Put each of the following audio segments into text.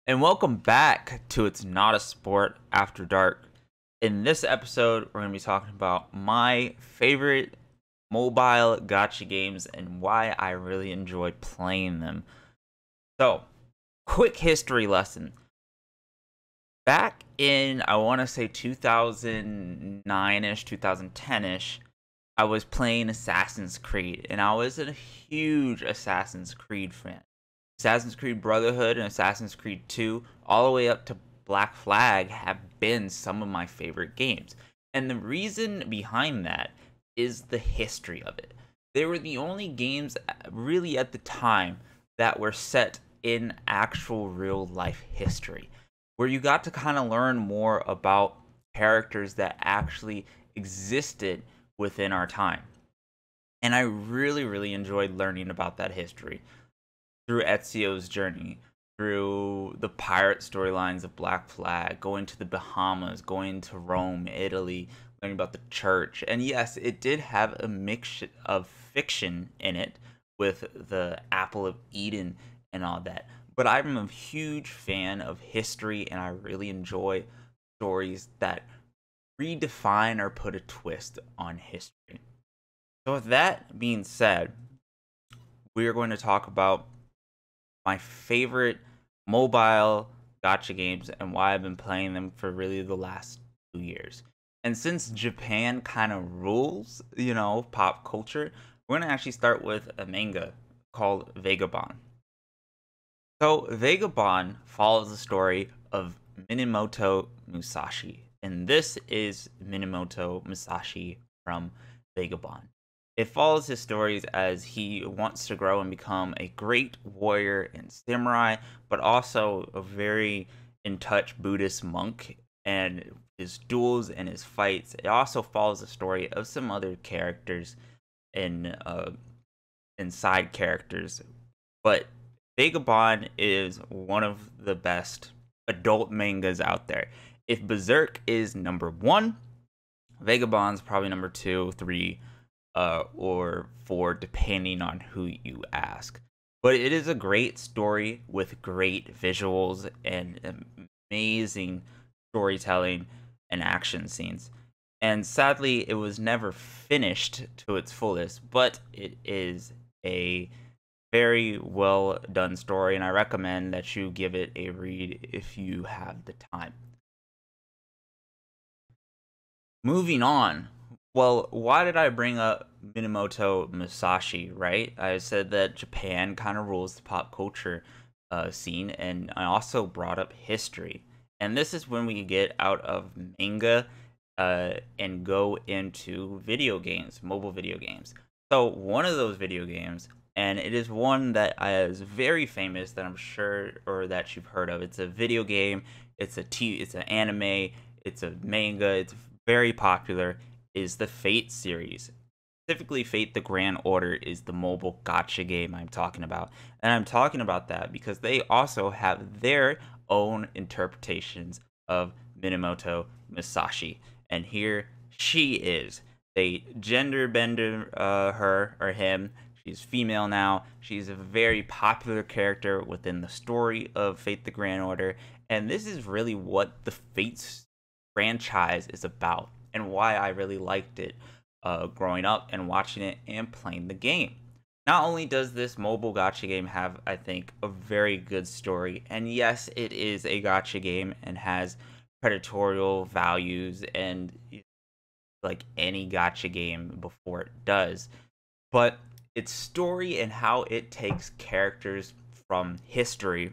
And welcome back to It's Not a Sport After Dark. In this episode, we're going to be talking about my favorite mobile gacha games and why I really enjoy playing them. So, quick history lesson. Back in, I want to say 2009-ish, 2010-ish, I was playing Assassin's Creed, and I was a huge Assassin's Creed fan. Assassin's Creed Brotherhood and Assassin's Creed 2, all the way up to Black Flag, have been some of my favorite games. And the reason behind that is the history of it. They were the only games, really at the time, that were set in actual real life history, where you got to kind of learn more about characters that actually existed within our time. And I really enjoyed learning about that history through Ezio's journey, through the pirate storylines of Black Flag, going to the Bahamas, going to Rome, Italy, learning about the church. And yes, it did have a mix of fiction in it with the Apple of Eden and all that. But I'm a huge fan of history, and I really enjoy stories that redefine or put a twist on history. So with that being said, we are going to talk about my favorite mobile gacha games and why I've been playing them for really the last 2 years. And since Japan kind of rules, pop culture, we're going to actually start with a manga called Vagabond. So, Vagabond follows the story of Miyamoto Musashi, and this is Miyamoto Musashi from Vagabond. It follows his stories as he wants to grow and become a great warrior and samurai, but also a very in touch Buddhist monk, and his duels and his fights. It also follows the story of some other characters and side characters, but Vagabond is one of the best adult mangas out there. If Berserk is number one, Vagabond's probably number 2, 3, or 4, depending on who you ask. But it is a great story with great visuals and amazing storytelling and action scenes. And sadly, it was never finished to its fullest, but it is a very well done story, and I recommend that you give it a read if you have the time. Moving on. Well, why did I bring up Minamoto Musashi, right? I said that Japan kind of rules the pop culture scene, and I also brought up history. And this is when we get out of manga and go into video games, mobile video games. So one of those video games, and it is one that is very famous that I'm sure or that you've heard of. It's a video game. It's an anime. It's a manga. It's very popular. Is the Fate series. Specifically, Fate the Grand Order is the mobile gacha game I'm talking about. And I'm talking about that because they also have their own interpretations of Minamoto Musashi. And here she is. They gender bender her or him. She's female now. She's a very popular character within the story of Fate the Grand Order. And this is really what the Fates franchise is about, and why I really liked it growing up and watching it and playing the game. Not only does this mobile gacha game have, I think, a very good story, and yes, it is a gacha game and has predatorial values and like any gacha game before it does, but its story and how it takes characters from history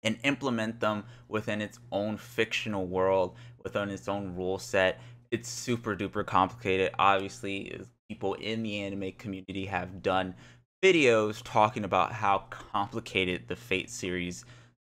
and implement them within its own fictional world, within its own rule set. It's super duper complicated. Obviously, people in the anime community have done videos talking about how complicated the Fate series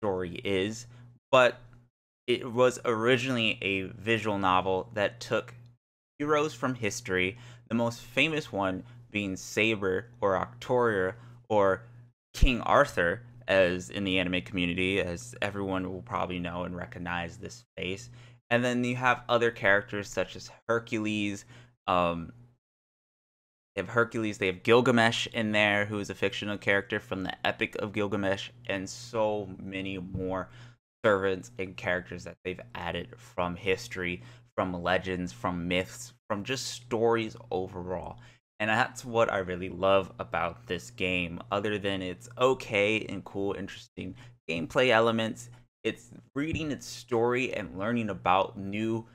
story is, but it was originally a visual novel that took heroes from history, the most famous one being Saber or Octoria or King Arthur, as in the anime community, as everyone will probably know and recognize this face. And then you have other characters such as Hercules, They have Hercules, they have Gilgamesh in there, who is a fictional character from the Epic of Gilgamesh, and so many more servants and characters that they've added from history, from legends, from myths, from just stories overall. And that's what I really love about this game. Other than its okay and cool, interesting gameplay elements, it's reading its story and learning about new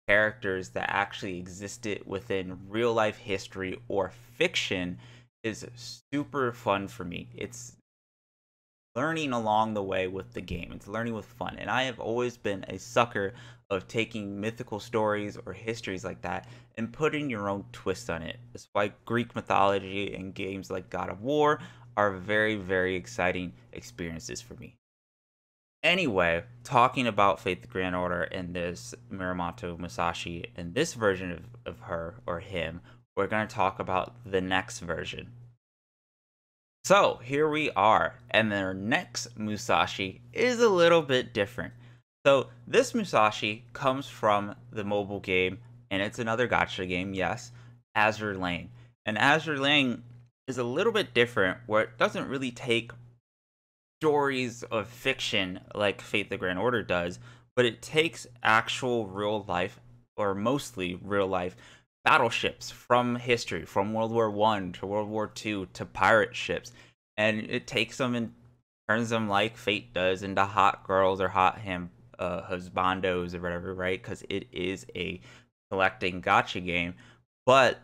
characters that actually existed within real life history or fiction is super fun for me. It's learning along the way with the game. It's learning with fun. And I have always been a sucker of taking mythical stories or histories like that and putting your own twist on it. That's why Greek mythology and games like God of War are very, very exciting experiences for me. Anyway, talking about Fate the Grand Order and this Miyamoto Musashi and this version of her or him, we're going to talk about the next version. So here we are, and their next Musashi is a little bit different. So this Musashi comes from the mobile game, and it's another gacha game, yes, Azur Lane. And Azur Lane is a little bit different, where it doesn't really take stories of fiction like Fate the Grand Order does, but it takes actual real life, or mostly real life, battleships from history, from World War One to World War Two to pirate ships, and it takes them and turns them like Fate does into hot girls or hot husbandos or whatever, right? Because it is a collecting gacha game, but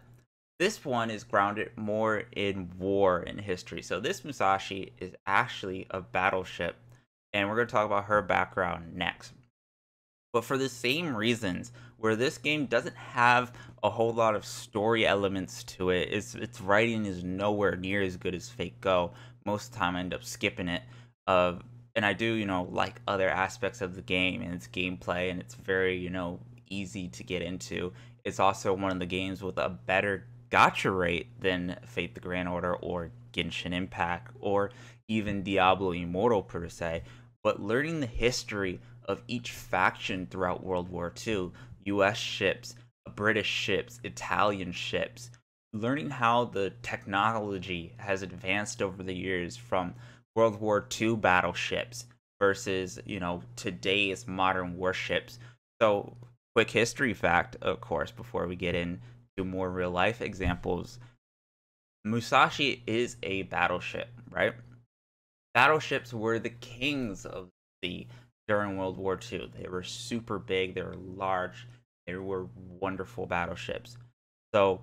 this one is grounded more in war and history. So this Musashi is actually a battleship, and we're going to talk about her background next. But for the same reasons, where this game doesn't have a whole lot of story elements to it, its writing is nowhere near as good as Fate Go. Most of the time I end up skipping it. And I do, like other aspects of the game and its gameplay, and it's very, easy to get into. It's also one of the games with a better gacha rate than Fate the Grand Order or Genshin Impact or even Diablo Immortal per se. But learning the history of each faction throughout World War II, US ships, British ships, Italian ships, learning how the technology has advanced over the years from World War II battleships versus, today's modern warships. So, quick history fact, of course, before we get into more real life examples. Musashi is a battleship, right? Battleships were the kings of the sea during World War II. They were super big, they were large, they were wonderful battleships. So,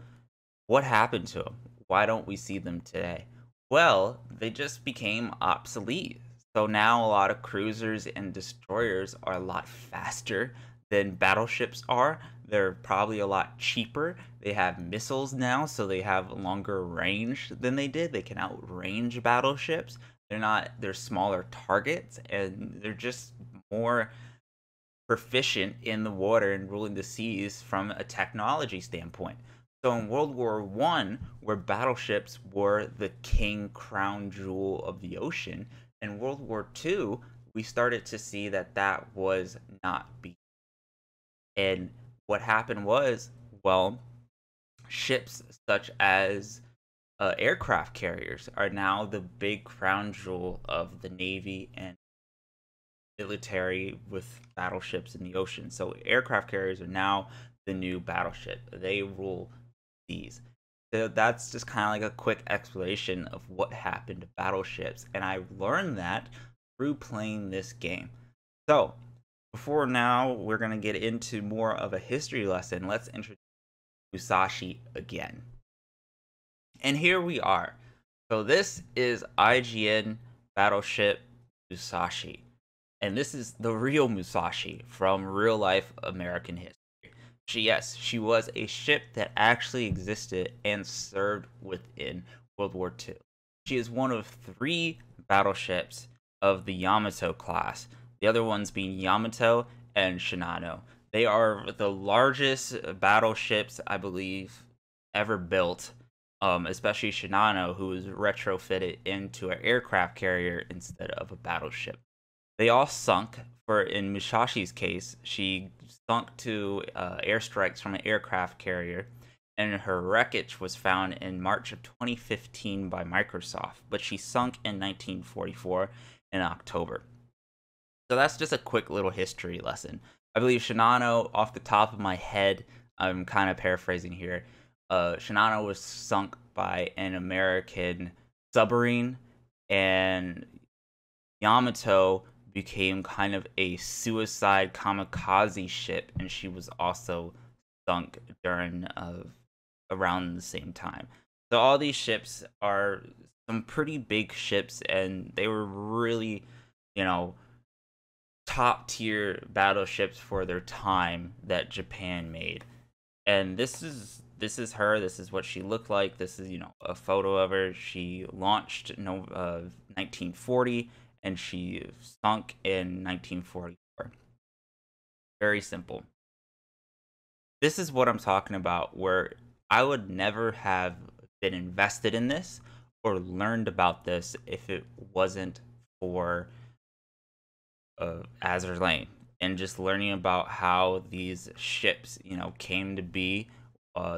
what happened to them? Why don't we see them today? Well, they just became obsolete. So now a lot of cruisers and destroyers are a lot faster than battleships are. They're probably a lot cheaper. They have missiles now, so they have longer range than they did. They can outrange battleships. They're smaller targets, and they're just more proficient in the water and ruling the seas from a technology standpoint. So in World War One, where battleships were the king crown jewel of the ocean, in World War Two, we started to see that that was not be. And what happened was, well, ships such as aircraft carriers are now the big crown jewel of the Navy and military with battleships in the ocean. So aircraft carriers are now the new battleship. They rule these. So that's just kind of like a quick explanation of what happened to battleships. And I learned that through playing this game. So before now, we're going to get into more of a history lesson. Let's introduce Musashi again. And here we are. So this is IGN Battleship Musashi. And this is the real Musashi from real life American history. She was a ship that actually existed and served within World War II. She is one of 3 battleships of the Yamato class, the other ones being Yamato and Shinano. They are the largest battleships, I believe, ever built, especially Shinano, who was retrofitted into an aircraft carrier instead of a battleship. They all sunk. In Musashi's case, she sunk to airstrikes from an aircraft carrier, and her wreckage was found in March of 2015 by Microsoft, but she sunk in 1944 in October. So that's just a quick little history lesson. I believe Shinano, off the top of my head, I'm kind of paraphrasing here. Shinano was sunk by an American submarine, and Yamato became kind of a suicide kamikaze ship, and she was also sunk during around the same time. So all these ships are some pretty big ships, and they were really, you know, top tier battleships for their time that Japan made. And this is her. This is what she looked like. This is a photo of her. She launched in 1940 and she sunk in 1944. Very simple. This is what I'm talking about. Where I would never have been invested in this or learned about this if it wasn't for Azur Lane and just learning about how these ships, came to be,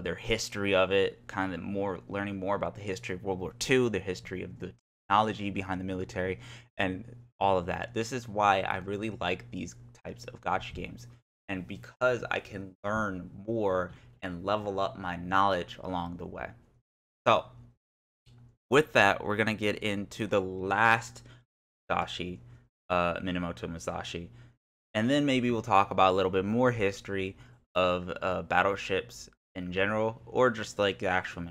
their history of it, kind of more learning more about the history of World War II, the history of the technology behind the military, and all of that. This is why I really like these types of gotcha games, and because I can learn more and level up my knowledge along the way. So, with that, we're gonna get into the last Musashi, Minamoto Musashi, and then maybe we'll talk about a little bit more history of battleships in general, or just like the actual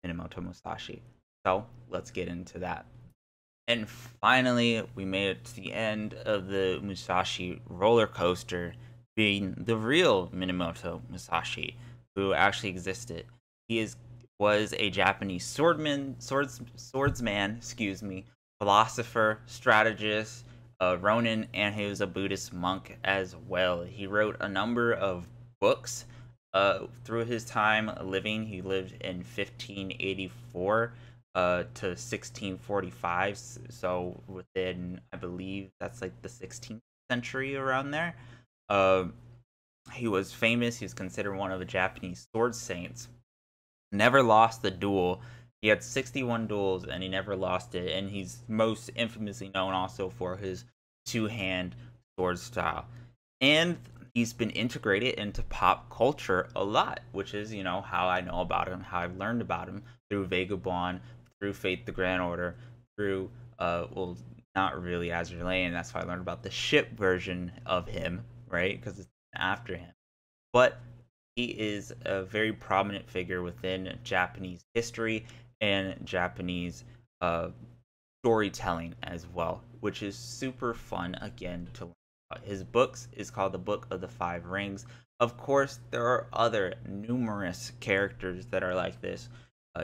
Minamoto Musashi. So let's get into that. And finally, we made it to the end of the Musashi roller coaster, being the real Minamoto Musashi, who actually existed. He was a Japanese swordsman, philosopher, strategist, Ronin, and he was a Buddhist monk as well. He wrote a number of books through his time living. He lived in 1584 to 1645, so within, I believe that's like the 16th century around there. Uh, he was famous. He was considered one of the Japanese sword saints. Never lost the duel. He had 61 duels and he never lost it. And he's most infamously known also for his two-hand sword style. And he's been integrated into pop culture a lot, which is, how I know about him, how I've learned about him through Vagabond, through Fate the Grand Order, through, well, not really Azur Lane. That's why I learned about the ship version of him, right? Because it's after him. But he is a very prominent figure within Japanese history and Japanese storytelling as well, which is super fun again to learn about. His books is called the Book of the Five Rings. Of course, there are other numerous characters that are like this.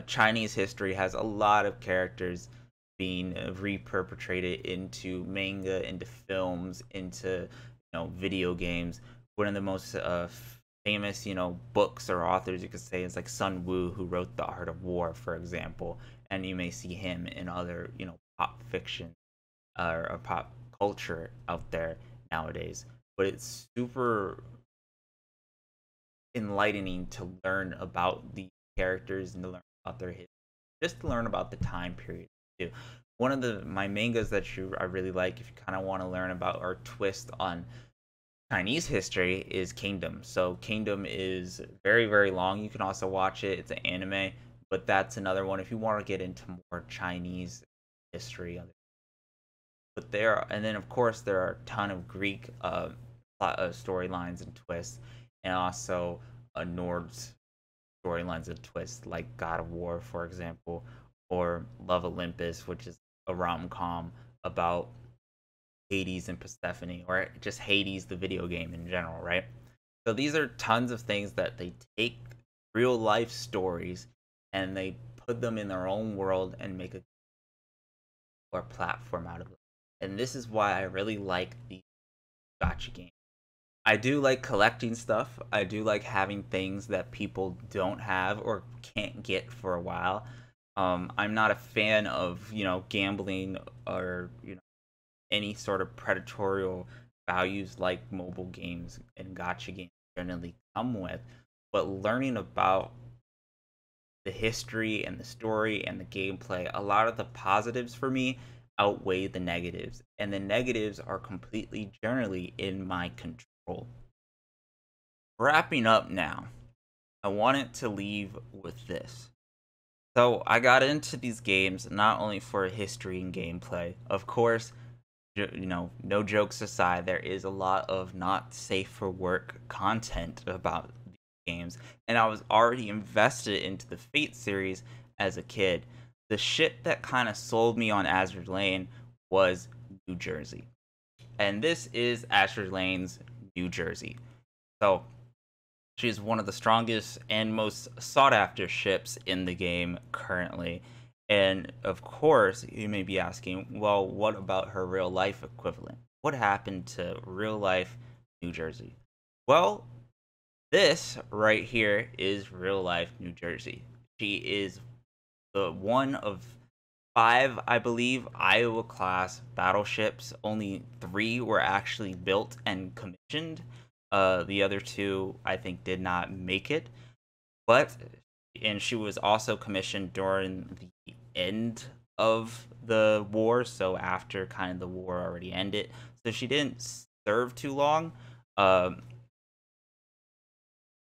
Chinese history has a lot of characters being reperpetrated into manga, into films, into video games. One of the most famous, books or authors you could say is like Sun Wu, who wrote The Art of War, for example, and you may see him in other, pop fiction or pop culture out there nowadays. But it's super enlightening to learn about the characters and to learn about their history, just to learn about the time period too. One of my mangas that I really like, if you kind of want to learn about or twist on Chinese history, is Kingdom. So Kingdom is very, very long. You can also watch it. It's an anime, but that's another one if you want to get into more Chinese history. But and then of course there are a ton of Greek storylines and twists, and also Norse storylines and twists, like God of War, for example, or Love Olympus, which is a rom-com about Hades and Persephone, or just Hades, the video game in general, right? So these are tons of things that they take real life stories and they put them in their own world and make a or platform out of them. And this is why I really like the gotcha games. I do like collecting stuff. I do like having things that people don't have or can't get for a while. I'm not a fan of gambling or any sort of predatorial values like mobile games and gotcha games generally come with. But learning about the history and the story and the gameplay, a lot of the positives for me outweigh the negatives, and the negatives are completely generally in my control. Wrapping up now, I wanted to leave with this. So I got into these games not only for history and gameplay. Of course, no jokes aside, there is a lot of not safe for work content about these games, and I was already invested into the Fate series as a kid. The shit that kind of sold me on Azur Lane was New Jersey, and this is Azur Lane's New Jersey. So she is one of the strongest and most sought after ships in the game currently. And of course, you may be asking, well, what about her real life equivalent? What happened to real life New Jersey? Well, this right here is real life New Jersey. She is the one of 5, I believe, Iowa class battleships. Only 3 were actually built and commissioned. The other 2, I think, did not make it. And she was also commissioned during the end of the war, so after kind of the war already ended. So she didn't serve too long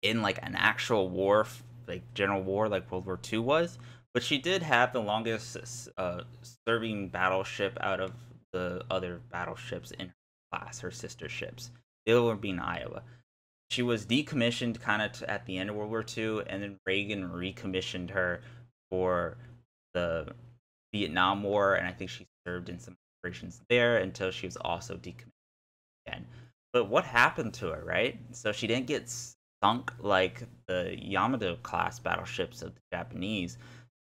in like an actual war, like general war, like World War II was. But she did have the longest serving battleship out of the other battleships in her class, her sister ships. The other one being Iowa. She was decommissioned kind of at the end of World War II, and then Reagan recommissioned her for the Vietnam War, and I think she served in some operations there until she was also decommissioned again. But what happened to her, right? So she didn't get sunk like the Yamato class battleships of the Japanese.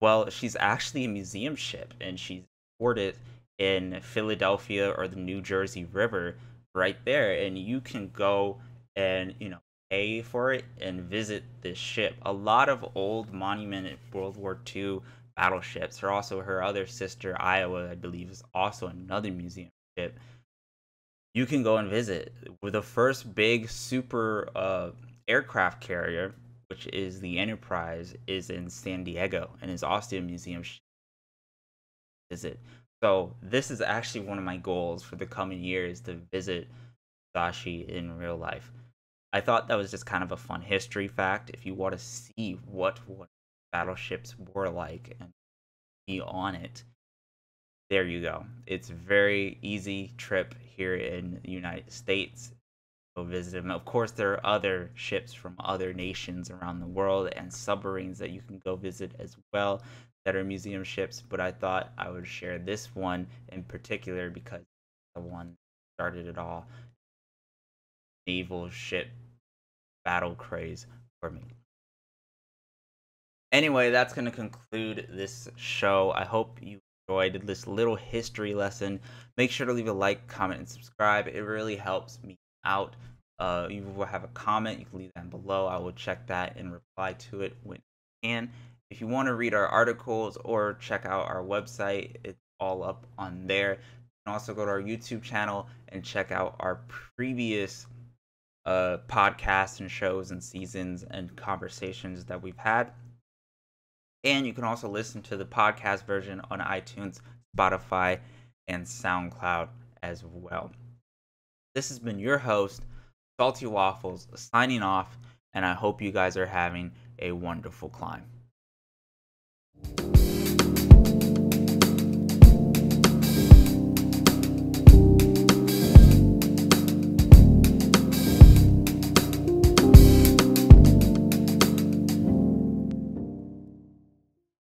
Well, she's actually a museum ship, and she's ported in Philadelphia or the New Jersey River right there, and you can go and pay for it and visit this ship. A lot of old monumented World War II battleships. Are also her other sister Iowa, I believe, is also another museum ship. You can go and visit. With the first big super aircraft carrier, which is the Enterprise, is in San Diego and is also a museum visit. So this is actually one of my goals for the coming years, to visit Musashi in real life. I thought that was just kind of a fun history fact. If you want to see what battleships were like and be on it, there you go. It's a very easy trip here in the United States. Go visit them. Of course, there are other ships from other nations around the world and submarines that you can go visit as well that are museum ships. But I thought I would share this one in particular because the one that started it all, naval ship battle craze for me. Anyway, that's going to conclude this show. I hope you enjoyed this little history lesson. Make sure to leave a like, comment, and subscribe. It really helps me out. You will have a comment, you can leave that below. I will check that and reply to it when I can. If you want to read our articles or check out our website, it's all up on there. You can also go to our YouTube channel and check out our previous podcasts and shows and seasons and conversations that we've had. And you can also listen to the podcast version on iTunes, Spotify, and SoundCloud as well. This has been your host, Salty Waffles, signing off, and I hope you guys are having a wonderful climb.